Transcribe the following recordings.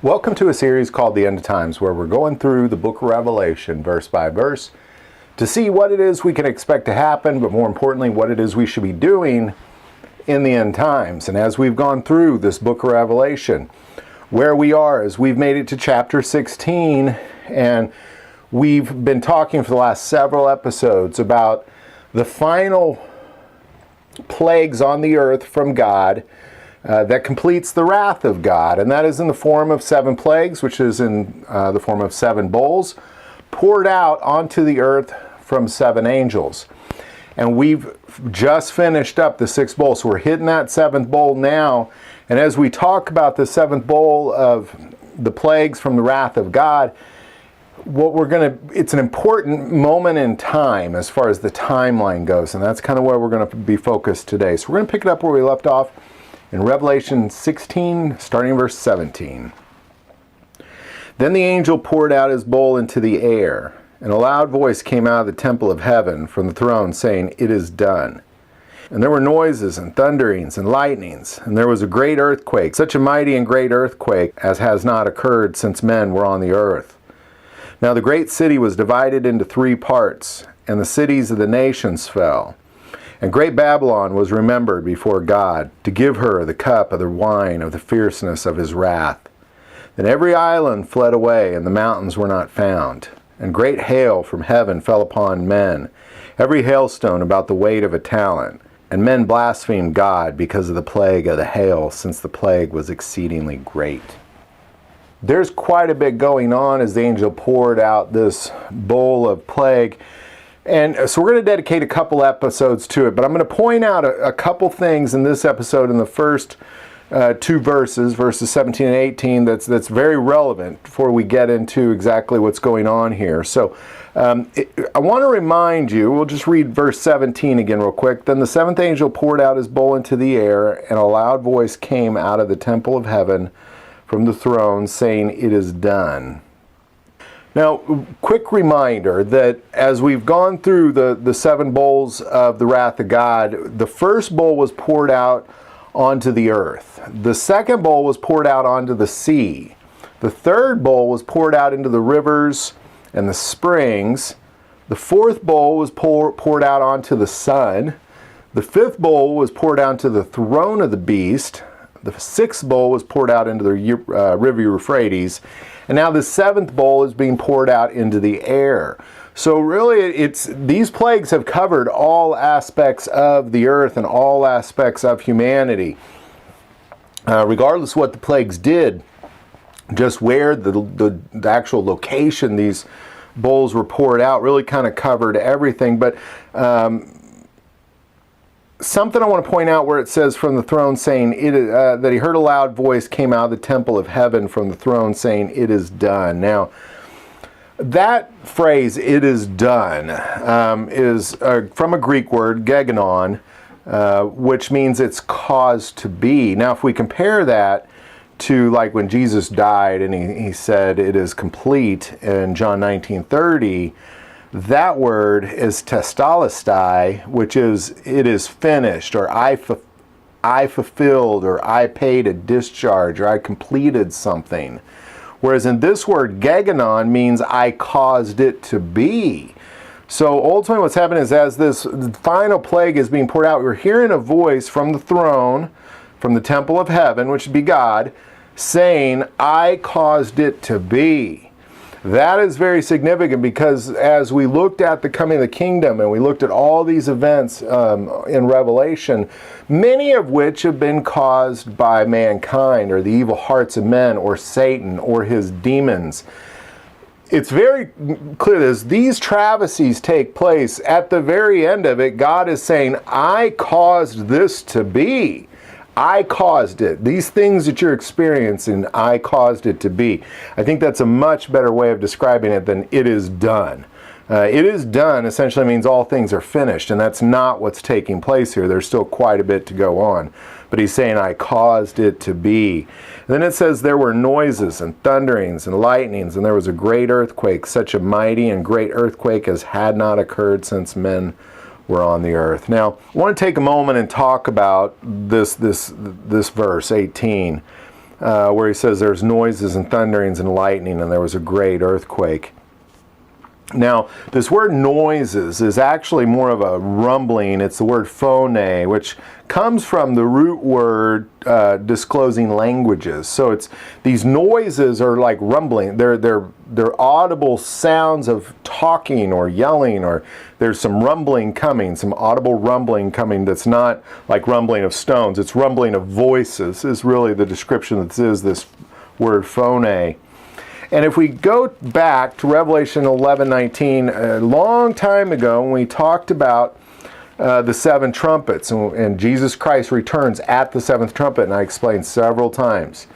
Welcome to a series called The End of Times, where we're going through the book of Revelation, verse by verse, to see what it is we can expect to happen, but more importantly, what it is we should be doing in the end times. And as we've gone through this book of Revelation, where we are is we've made it to chapter 16, and we've been talking for the last several episodes about the final plagues on the earth from God that completes the wrath of God, and that is in the form of 7 plagues, which is in the form of 7 bowls poured out onto the earth from 7 angels. And we've just finished up the 6th bowl, so we're hitting that 7th bowl now. And as we talk about the 7th bowl of the plagues from the wrath of God, it's an important moment in time as far as the timeline goes, and that's kind of where we're going to be focused today. So we're going to pick it up where we left off in Revelation 16, starting in verse 17. Then the angel poured out his bowl into the air, and a loud voice came out of the temple of heaven from the throne, saying, "It is done." And there were noises and thunderings and lightnings, and there was a great earthquake, such a mighty and great earthquake as has not occurred since men were on the earth. Now the great city was divided into 3 parts, and the cities of the nations fell. And great Babylon was remembered before God, to give her the cup of the wine of the fierceness of his wrath. Then every island fled away, and the mountains were not found. And great hail from heaven fell upon men, every hailstone about the weight of a talent. And men blasphemed God because of the plague of the hail, since the plague was exceedingly great. There's quite a bit going on as the angel poured out this bowl of plague. And so we're going to dedicate a couple episodes to it, but I'm going to point out a couple things in this episode in the first 2 verses 17 and 18, that's very relevant before we get into exactly what's going on here. So I want to remind you, we'll just read verse 17 again real quick. Then the 7th angel poured out his bowl into the air, and a loud voice came out of the temple of heaven from the throne, saying, "It is done." Now, quick reminder that as we've gone through the 7 bowls of the wrath of God, the first bowl was poured out onto the earth. The second bowl was poured out onto the sea. The third bowl was poured out into the rivers and the springs. The 4th bowl was poured out onto the sun. The 5th bowl was poured out to the throne of the beast. The 6th bowl was poured out into the river Euphrates. And now the 7th bowl is being poured out into the air. So really, these plagues have covered all aspects of the earth and all aspects of humanity. Regardless of what the plagues did, just where the actual location these bowls were poured out really kind of covered everything. But something I want to point out where it says from the throne saying that he heard a loud voice came out of the temple of heaven from the throne saying, "It is done." Now, that phrase, "it is done," is from a Greek word, gegonon, which means it's caused to be. Now, if we compare that to like when Jesus died and he said, "It is complete" in John 19:30, that word is testalestai, which is "it is finished," or I fulfilled, or I paid a discharge, or I completed something. Whereas in this word, gegonon, means I caused it to be. So ultimately what's happening is as this final plague is being poured out, we're hearing a voice from the throne, from the temple of heaven, which would be God, saying, "I caused it to be." That is very significant because as we looked at the coming of the kingdom and we looked at all these events in Revelation, many of which have been caused by mankind or the evil hearts of men or Satan or his demons, it's very clear that as these travesties take place, at the very end of it, God is saying, "I caused this to be. I caused it. These things that you're experiencing, I caused it to be." I think that's a much better way of describing it than "it is done." It is done essentially means all things are finished, and that's not what's taking place here. There's still quite a bit to go on. But he's saying, "I caused it to be." And then it says, there were noises and thunderings and lightnings, and there was a great earthquake, such a mighty and great earthquake as had not occurred since men were on the earth. Now, I want to take a moment and talk about this verse 18. where he says there's noises and thunderings and lightning, and there was a great earthquake. Now, this word noises is actually more of a rumbling. It's the word phone, which comes from the root word disclosing languages. So it's these noises are like rumbling. They're audible sounds of talking or yelling, or there's some rumbling coming, some audible rumbling coming that's not like rumbling of stones. It's rumbling of voices is really the description that is this word phone. And if we go back to Revelation 11:19, a long time ago, when we talked about the seven trumpets, and Jesus Christ returns at the seventh trumpet, and I explained several times,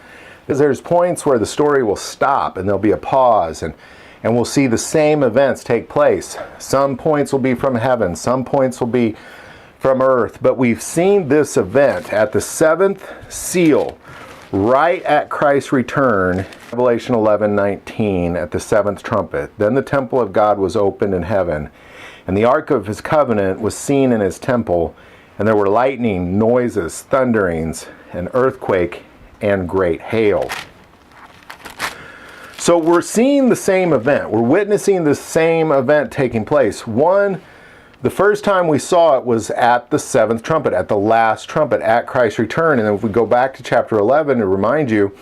because there's points where the story will stop, and there'll be a pause, and we'll see the same events take place. Some points will be from heaven, some points will be from earth, but we've seen this event at the seventh seal, right at Christ's return, Revelation 11:19, at the seventh trumpet. Then the temple of God was opened in heaven, and the ark of his covenant was seen in his temple, and there were lightning, noises, thunderings, an earthquake, and great hail. So we're seeing the same event. We're witnessing the same event taking place. The first time we saw it was at the seventh trumpet, at the last trumpet, at Christ's return. And then if we go back to chapter 11 to remind you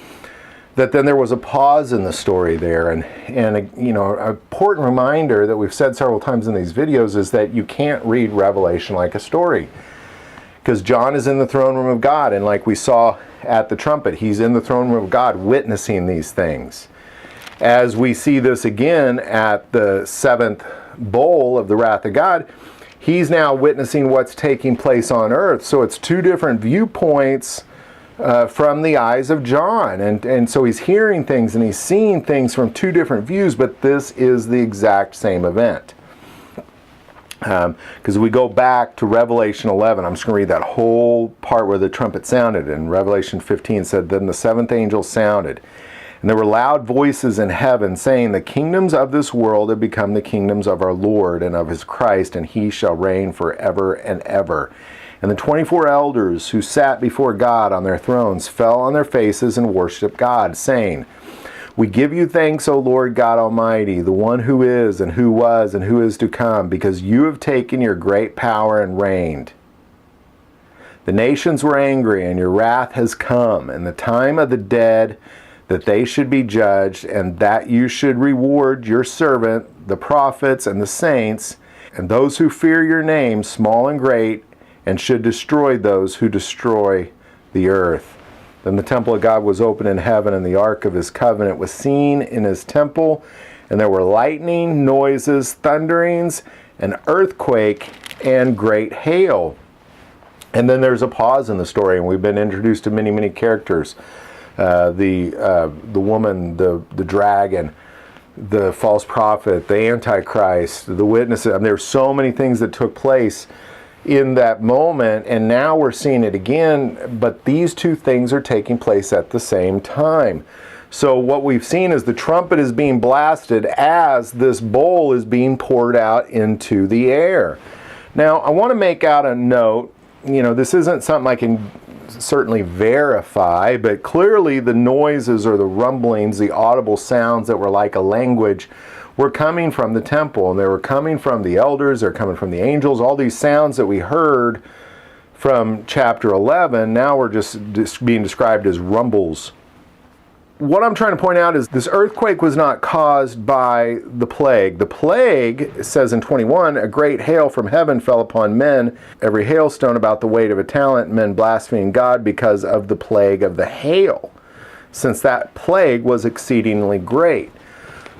that then there was a pause in the story there. And an important reminder that we've said several times in these videos is that you can't read Revelation like a story. Because John is in the throne room of God, and like we saw at the trumpet, he's in the throne room of God witnessing these things. As we see this again at the seventh bowl of the wrath of God, he's now witnessing what's taking place on earth. So it's two different viewpoints from the eyes of John. And so he's hearing things and he's seeing things from two different views, but this is the exact same event. Because we go back to Revelation 11, I'm just going to read that whole part where the trumpet sounded. And Revelation 15 said, "Then the seventh angel sounded, and there were loud voices in heaven saying, the kingdoms of this world have become the kingdoms of our Lord and of his Christ, and he shall reign forever and ever. And the 24 elders who sat before God on their thrones fell on their faces and worshiped God, saying, we give you thanks, O Lord God Almighty, the one who is and who was and who is to come, because you have taken your great power and reigned. The nations were angry, and your wrath has come, and the time of the dead, that they should be judged, and that you should reward your servant, the prophets and the saints, and those who fear your name, small and great, and should destroy those who destroy the earth. Then the temple of God was opened in heaven, and the ark of his covenant was seen in his temple, and there were lightning, noises, thunderings, an earthquake, and great hail." And then there's a pause in the story, and we've been introduced to many, many characters. The woman, the dragon, the false prophet, the Antichrist, the witnesses. I mean, there's so many things that took place in that moment, and now we're seeing it again, but these two things are taking place at the same time. So what we've seen is the trumpet is being blasted as this bowl is being poured out into the air. Now, I want to make out a note. This isn't something I can certainly verify, but clearly the noises or the rumblings, the audible sounds that were like a language, were coming from the temple, and they were coming from the elders, they're coming from the angels. All these sounds that we heard from chapter 11 now were just being described as rumbles. What I'm trying to point out is this earthquake was not caused by the plague. The plague, it says in 21, a great hail from heaven fell upon men, every hailstone about the weight of a talent, men blaspheming God because of the plague of the hail, since that plague was exceedingly great.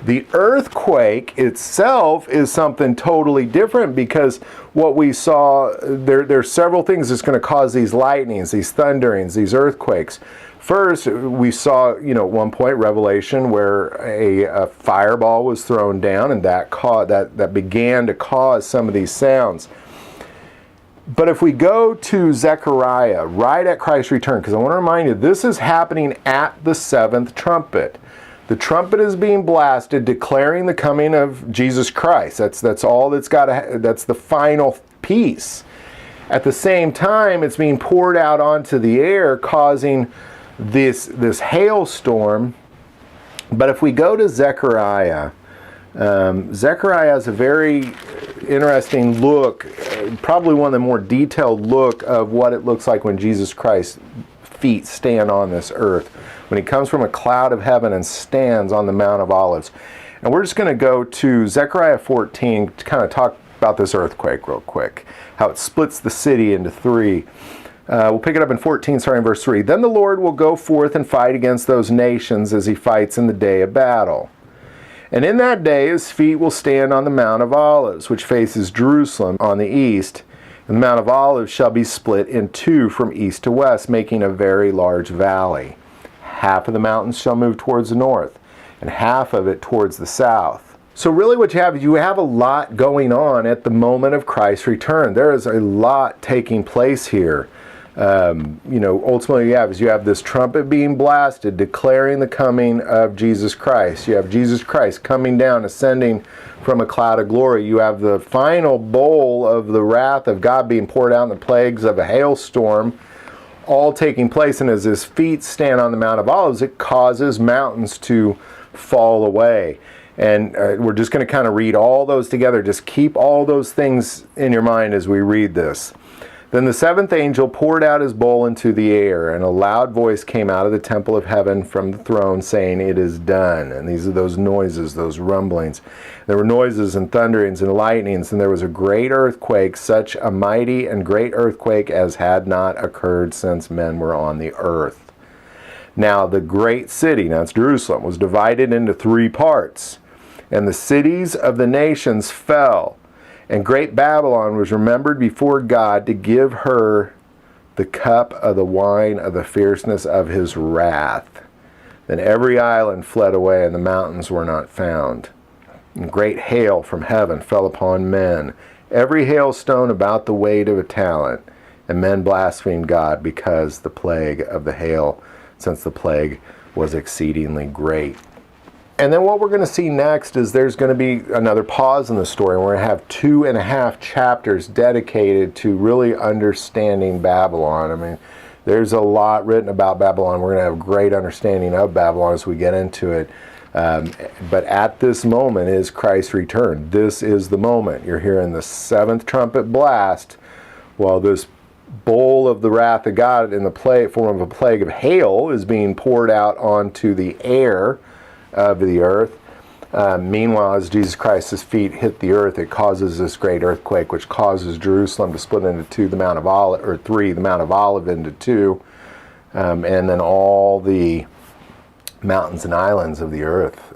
The earthquake itself is something totally different, because what we saw, there's several things that's going to cause these lightnings, these thunderings, these earthquakes. First, we saw, at one point, Revelation, where a fireball was thrown down, and that began to cause some of these sounds. But if we go to Zechariah, right at Christ's return, because I want to remind you, this is happening at the seventh trumpet. The trumpet is being blasted, declaring the coming of Jesus Christ. That's all that's that's the final piece. At the same time, it's being poured out onto the air, causing this hailstorm. But if we go to Zechariah, Zechariah has a very interesting look, probably one of the more detailed look of what it looks like when Jesus Christ's feet stand on this earth, when he comes from a cloud of heaven and stands on the Mount of Olives. And we're just going to go to Zechariah 14 to kind of talk about this earthquake real quick, how it splits the city into three. We'll pick it up in 14, starting in verse 3. Then the Lord will go forth and fight against those nations as he fights in the day of battle. And in that day his feet will stand on the Mount of Olives, which faces Jerusalem on the east. And the Mount of Olives shall be split in two from east to west, making a very large valley. Half of the mountains shall move towards the north, and half of it towards the south. So really what you have a lot going on at the moment of Christ's return. There is a lot taking place here. Ultimately you have this trumpet being blasted, declaring the coming of Jesus Christ. You have Jesus Christ coming down, ascending from a cloud of glory. You have the final bowl of the wrath of God being poured out in the plagues of a hailstorm, all taking place. And as his feet stand on the Mount of Olives, it causes mountains to fall away. And we're just going to kind of read all those together. Just keep all those things in your mind as we read this. Then the seventh angel poured out his bowl into the air, and a loud voice came out of the temple of heaven from the throne, saying, "It is done." And these are those noises, those rumblings. There were noises and thunderings and lightnings, and there was a great earthquake, such a mighty and great earthquake as had not occurred since men were on the earth. Now the great city, that's Jerusalem, was divided into three parts, and the cities of the nations fell. And great Babylon was remembered before God to give her the cup of the wine of the fierceness of his wrath. Then every island fled away, and the mountains were not found. And great hail from heaven fell upon men, every hailstone about the weight of a talent. And men blasphemed God because the plague of the hail, since the plague was exceedingly great. And then what we're going to see next is there's going to be another pause in the story. We're going to have 2.5 chapters dedicated to really understanding Babylon. I mean, there's a lot written about Babylon. We're going to have a great understanding of Babylon as we get into it. But at this moment is Christ's return. This is the moment. You're hearing the seventh trumpet blast while this bowl of the wrath of God in the form of a plague of hail is being poured out onto the air of the earth. Meanwhile, as Jesus Christ's feet hit the earth, it causes this great earthquake, which causes Jerusalem to split into two, the Mount of Olive, or three, the Mount of Olive into two, and then all the mountains and islands of the earth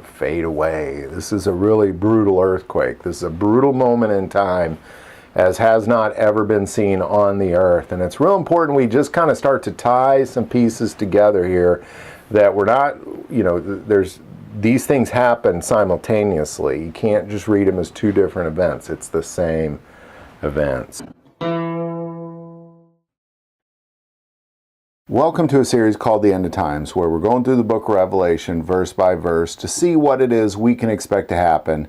fade away. This is a really brutal earthquake. This is a brutal moment in time, as has not ever been seen on the earth. And it's real important we just kind of start to tie some pieces together here, that we're not, these things happen simultaneously. You can't just read them as two different events. It's the same events. Welcome to a series called The End of Times, where we're going through the book of Revelation verse by verse to see what it is we can expect to happen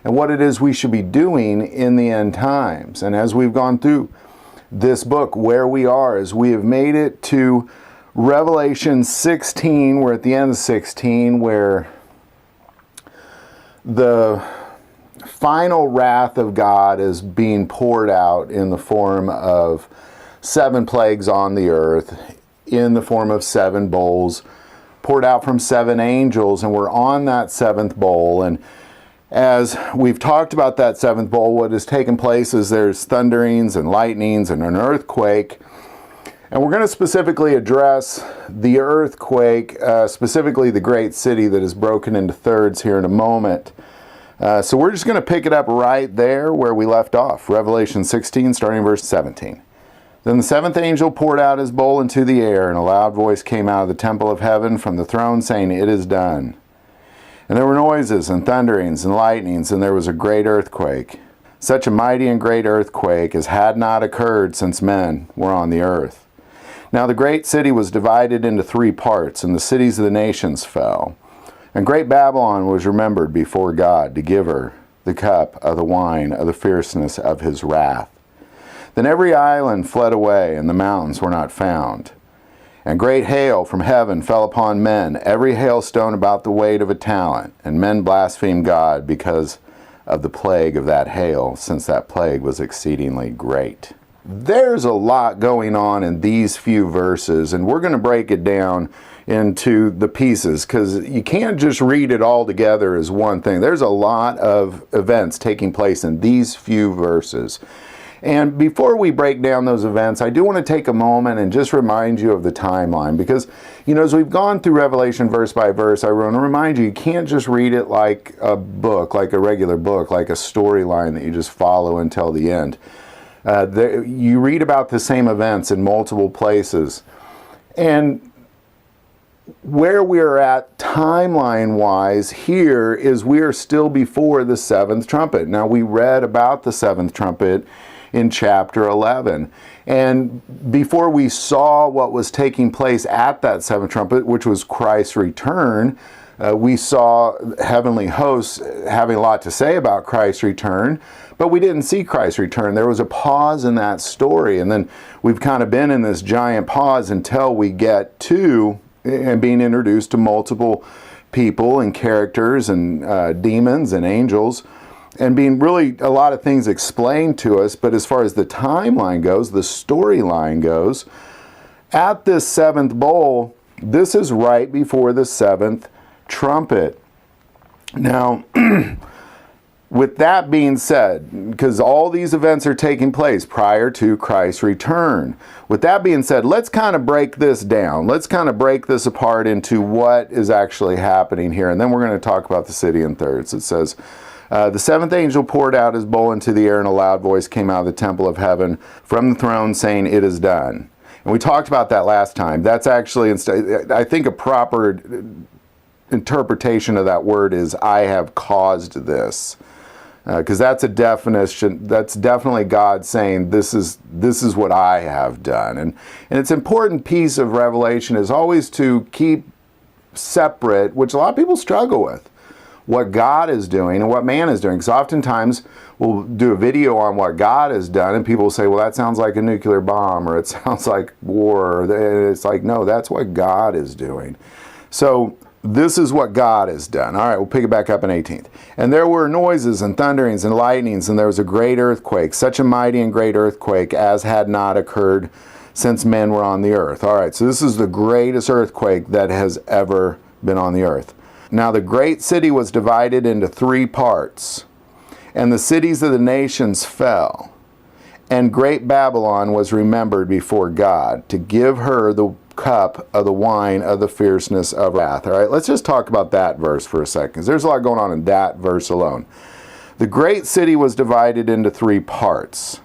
and what it is we should be doing in the end times. And as we've gone through this book, where we are is we have made it to Revelation 16. We're at the end of 16, where the final wrath of God is being poured out in the form of 7 plagues on the earth, in the form of 7 bowls, poured out from 7 angels, and we're on that 7th bowl. And as we've talked about that 7th bowl, what has taken place is there's thunderings and lightnings and an earthquake. And we're going to specifically address the earthquake, specifically the great city that is broken into thirds here in a moment. So we're just going to pick it up right there where we left off. Revelation 16, starting verse 17. Then the 7th angel poured out his bowl into the air, and a loud voice came out of the temple of heaven from the throne, saying, "It is done." And there were noises and thunderings and lightnings, and there was a great earthquake. Such a mighty and great earthquake as had not occurred since men were on the earth. Now the great city was divided into 3 parts, and the cities of the nations fell. And great Babylon was remembered before God to give her the cup of the wine of the fierceness of his wrath. Then every island fled away, and the mountains were not found. And great hail from heaven fell upon men, every hailstone about the weight of a talent. And men blasphemed God because of the plague of that hail, since that plague was exceedingly great. There's a lot going on in these few verses, and we're going to break it down into the pieces, because you can't just read it all together as one thing. There's a lot of events taking place in these few verses. And before we break down those events, I do want to take a moment and just remind you of the timeline, because, you know, as we've gone through Revelation verse by verse, I want to remind you, you can't just read it like a book, like a regular book, like a storyline that you just follow until the end. You read about the same events in multiple places. And where we're at timeline-wise here is we are still before the seventh trumpet. Now, we read about the seventh trumpet in chapter 11. And before we saw what was taking place at that seventh trumpet, which was Christ's return, we saw heavenly hosts having a lot to say about Christ's return, but we didn't see Christ's return. There was a pause in that story, and then we've kind of been in this giant pause until we get to and being introduced to multiple people and characters and demons and angels, and being really a lot of things explained to us. But as far as the timeline goes, the storyline goes, at this seventh bowl, this is right before the seventh trumpet. Now, with that being said, because all these events are taking place prior to Christ's return, with that being said, let's kind of break this down. Let's kind of break this apart into what is actually happening here. And then we're going to talk about the city in thirds. It says, the seventh angel poured out his bowl into the air, and a loud voice came out of the temple of heaven from the throne saying, "It is done." And we talked about that last time. That's actually, I think, a proper interpretation of that word is, "I have caused this." Because that's a definition, that's definitely God saying, this is what I have done. And it's an important piece of Revelation is always to keep separate, which a lot of people struggle with, what God is doing and what man is doing. Because oftentimes we'll do a video on what God has done, and people will say, well, that sounds like a nuclear bomb, or it sounds like war. And it's like, no, that's what God is doing. So this is what God has done. All right, we'll pick it back up in 18th. And there were noises and thunderings and lightnings, and there was a great earthquake, such a mighty and great earthquake as had not occurred since men were on the earth. All right, so this is the greatest earthquake that has ever been on the earth. Now the great city was divided into three parts, and the cities of the nations fell. And great Babylon was remembered before God, to give her the cup of the wine of the fierceness of wrath. All right, let's just talk about that verse for a second, because there's a lot going on in that verse alone. The great city was divided into three parts.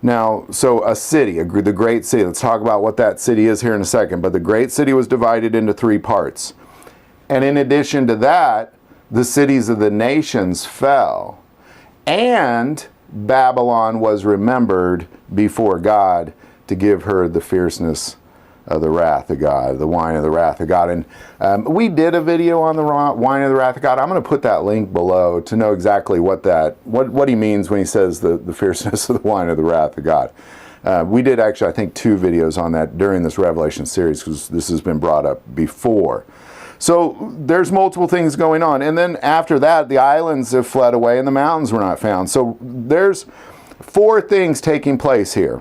Now, so a city, the great city, let's talk about what that city is here in a second, but the great city was divided into three parts. And in addition to that, the cities of the nations fell. And Babylon was remembered before God to give her the fierceness of the wrath of God, the wine of the wrath of God. And we did a video on the wine of the wrath of God. I'm going to put that link below to know exactly what he means when he says the fierceness of the wine of the wrath of God. We did actually, I think, 2 videos on that during this Revelation series, because this has been brought up before. So there's multiple things going on. And then after that, the islands have fled away and the mountains were not found. So there's 4 things taking place here.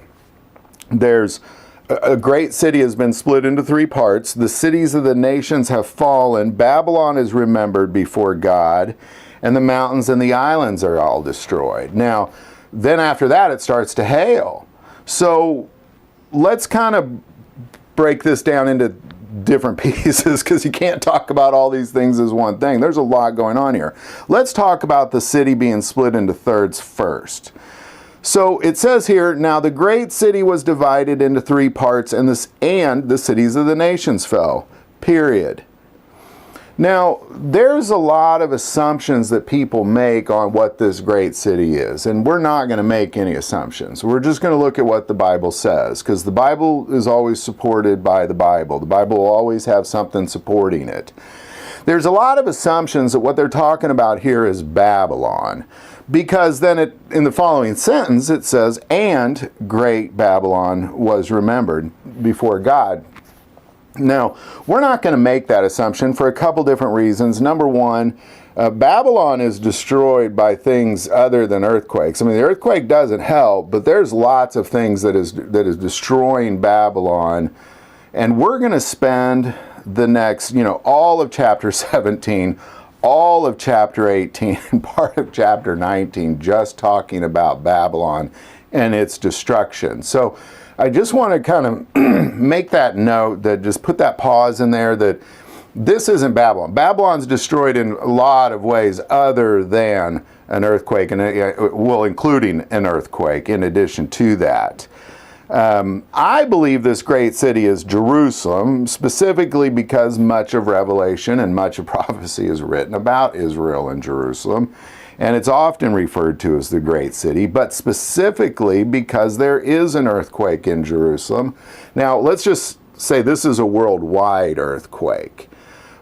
There's a great city has been split into 3 parts. The cities of the nations have fallen. Babylon is remembered before God. And the mountains and the islands are all destroyed. Now, then after that, it starts to hail. So let's kind of break this down into different pieces, because you can't talk about all these things as one thing. There's a lot going on here. Let's talk about the city being split into thirds first. So it says here, now the great city was divided into 3 parts, and the cities of the nations fell. Period. Now, there's a lot of assumptions that people make on what this great city is, and we're not going to make any assumptions. We're just going to look at what the Bible says, because the Bible is always supported by the Bible. The Bible will always have something supporting it. There's a lot of assumptions that what they're talking about here is Babylon, because then in the following sentence it says, and great Babylon was remembered before God. Now, we're not going to make that assumption for a couple different reasons. Number one, Babylon is destroyed by things other than earthquakes. I mean, the earthquake doesn't help, but there's lots of things that is destroying Babylon. And we're going to spend the next, all of chapter 17, all of chapter 18, and part of chapter 19 just talking about Babylon and its destruction. So I just want to kind of make that note, that just put that pause in there, that this isn't Babylon. Babylon's destroyed in a lot of ways other than an earthquake, and including an earthquake in addition to that. I believe this great city is Jerusalem, specifically because much of Revelation and much of prophecy is written about Israel and Jerusalem, and it's often referred to as the great city, but specifically because there is an earthquake in Jerusalem. Now, let's just say this is a worldwide earthquake.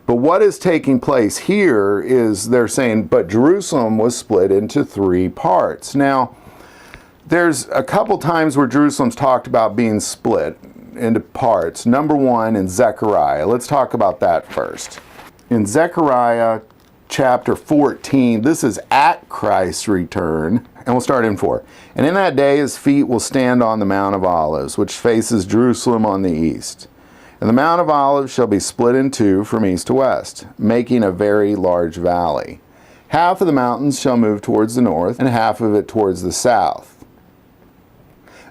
But what is taking place here is they're saying, but Jerusalem was split into 3 parts. Now, there's a couple times where Jerusalem's talked about being split into parts. Number 1 in Zechariah. Let's talk about that first. In Zechariah chapter 14, this is at Christ's return, and we'll start in 4. And in that day his feet will stand on the Mount of Olives, which faces Jerusalem on the east. And the Mount of Olives shall be split in 2 from east to west, making a very large valley. Half of the mountains shall move towards the north, and half of it towards the south.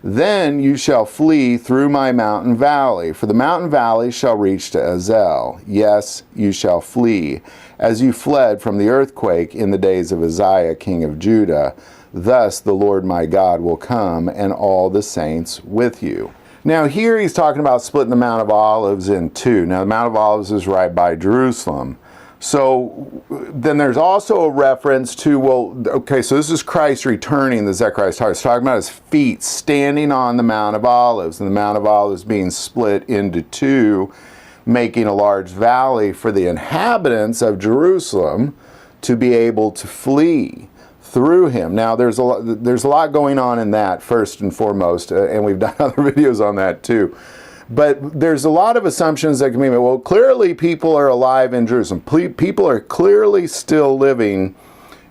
Then you shall flee through my mountain valley, for the mountain valley shall reach to Azel. Yes, you shall flee, as you fled from the earthquake in the days of Uzziah king of Judah. Thus the Lord my God will come, and all the saints with you. Now here he's talking about splitting the Mount of Olives in 2. Now the Mount of Olives is right by Jerusalem. So then there's also a reference to, well, okay, so this is Christ returning, the Zechariah is talking about his feet standing on the Mount of Olives, and the Mount of Olives being split into 2, making a large valley for the inhabitants of Jerusalem to be able to flee through him. Now there's a lot going on in that, first and foremost, and we've done other videos on that too. But there's a lot of assumptions that can be made. Well, clearly people are alive in Jerusalem. People are clearly still living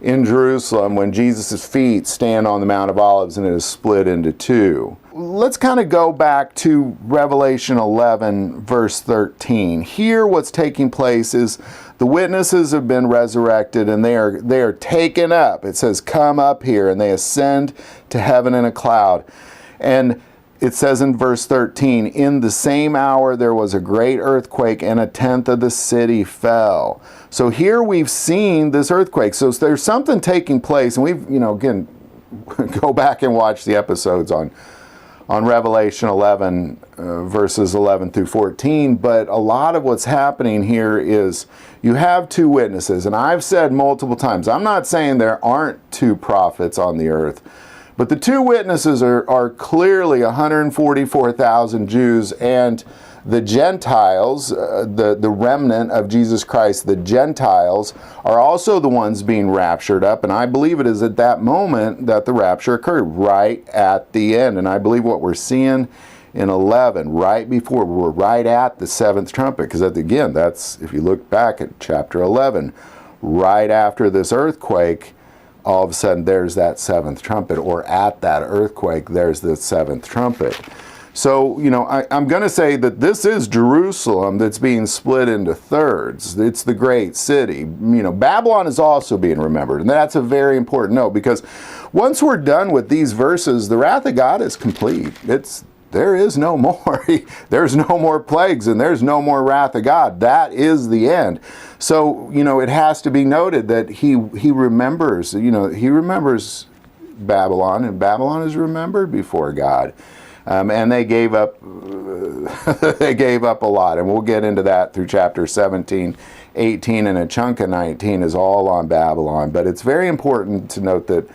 in Jerusalem when Jesus' feet stand on the Mount of Olives and it is split into 2. Let's kind of go back to Revelation 11, verse 13. Here what's taking place is the witnesses have been resurrected and they are taken up. It says, come up here, and they ascend to heaven in a cloud. And it says in verse 13, in the same hour there was a great earthquake, and 1/10 of the city fell. So here we've seen this earthquake. So there's something taking place, and we've, again, go back and watch the episodes on Revelation 11, verses 11 through 14. But a lot of what's happening here is you have 2 witnesses. And I've said multiple times, I'm not saying there aren't 2 prophets on the earth. But the 2 witnesses are clearly 144,000 Jews and the Gentiles, the remnant of Jesus Christ, the Gentiles, are also the ones being raptured up. And I believe it is at that moment that the rapture occurred, right at the end. And I believe what we're seeing in 11, right before, we're right at the 7th trumpet. Because again, that's, if you look back at chapter 11, right after this earthquake, all of a sudden there's that 7th trumpet, or at that earthquake there's the 7th trumpet. So, I'm going to say that this is Jerusalem that's being split into thirds. It's the great city. Babylon is also being remembered, and that's a very important note, because once we're done with these verses, the wrath of God is complete. There is no more. There's no more plagues, and there's no more wrath of God. That is the end. So, it has to be noted that he remembers, he remembers Babylon, and Babylon is remembered before God. And they gave up they gave up a lot, and we'll get into that through chapter 17, 18, and a chunk of 19 is all on Babylon. But it's very important to note that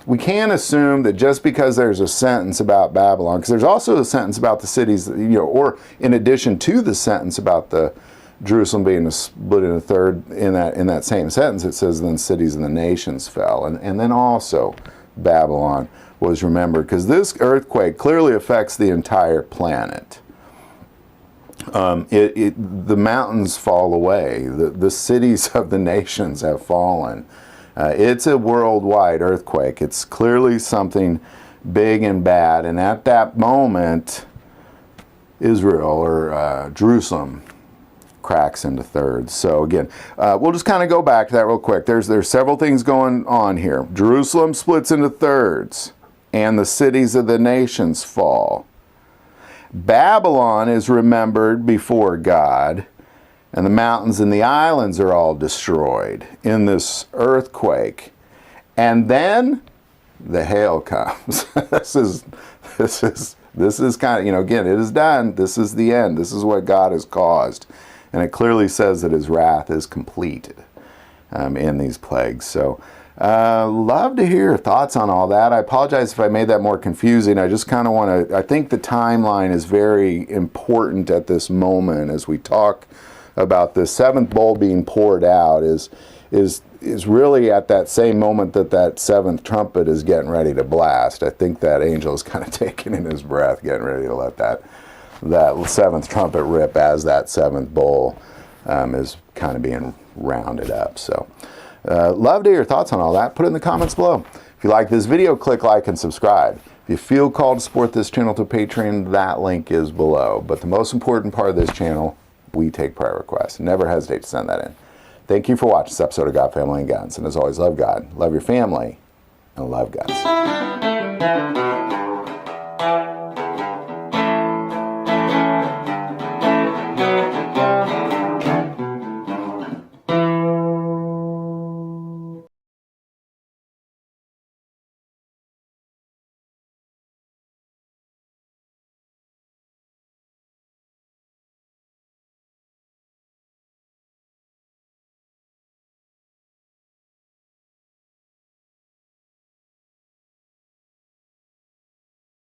we can't assume that just because there's a sentence about Babylon, because there's also a sentence about the cities, or in addition to the sentence about the Jerusalem being split in a third, in that same sentence, it says, then cities and the nations fell. And then also Babylon was remembered, because this earthquake clearly affects the entire planet. The mountains fall away. The cities of the nations have fallen. It's a worldwide earthquake. It's clearly something big and bad. And at that moment, Israel or Jerusalem cracks into thirds. So again, we'll just kind of go back to that real quick. There's several things going on here. Jerusalem splits into thirds, and the cities of the nations fall. Babylon is remembered before God, and the mountains and the islands are all destroyed in this earthquake. And then the hail comes. This is kind of, again, it is done. This is the end. This is what God has caused. And it clearly says that his wrath is completed in these plagues. So love to hear your thoughts on all that. I apologize if I made that more confusing. I just kind of want to, I think the timeline is very important at this moment as we talk about the seventh bowl being poured out is really at that same moment that seventh trumpet is getting ready to blast. I think that angel is kind of taking in his breath, getting ready to let that seventh trumpet rip as that seventh bowl is kind of being rounded up. So love to hear your thoughts on all that. Put it in the comments below. If you like this video, click like and subscribe. If you feel called to support this channel through Patreon, that link is below. But the most important part of this channel, we take prayer requests. Never hesitate to send that in. Thank you for watching this episode of God, Family, and Guns. And as always, love God, love your family, and love guns.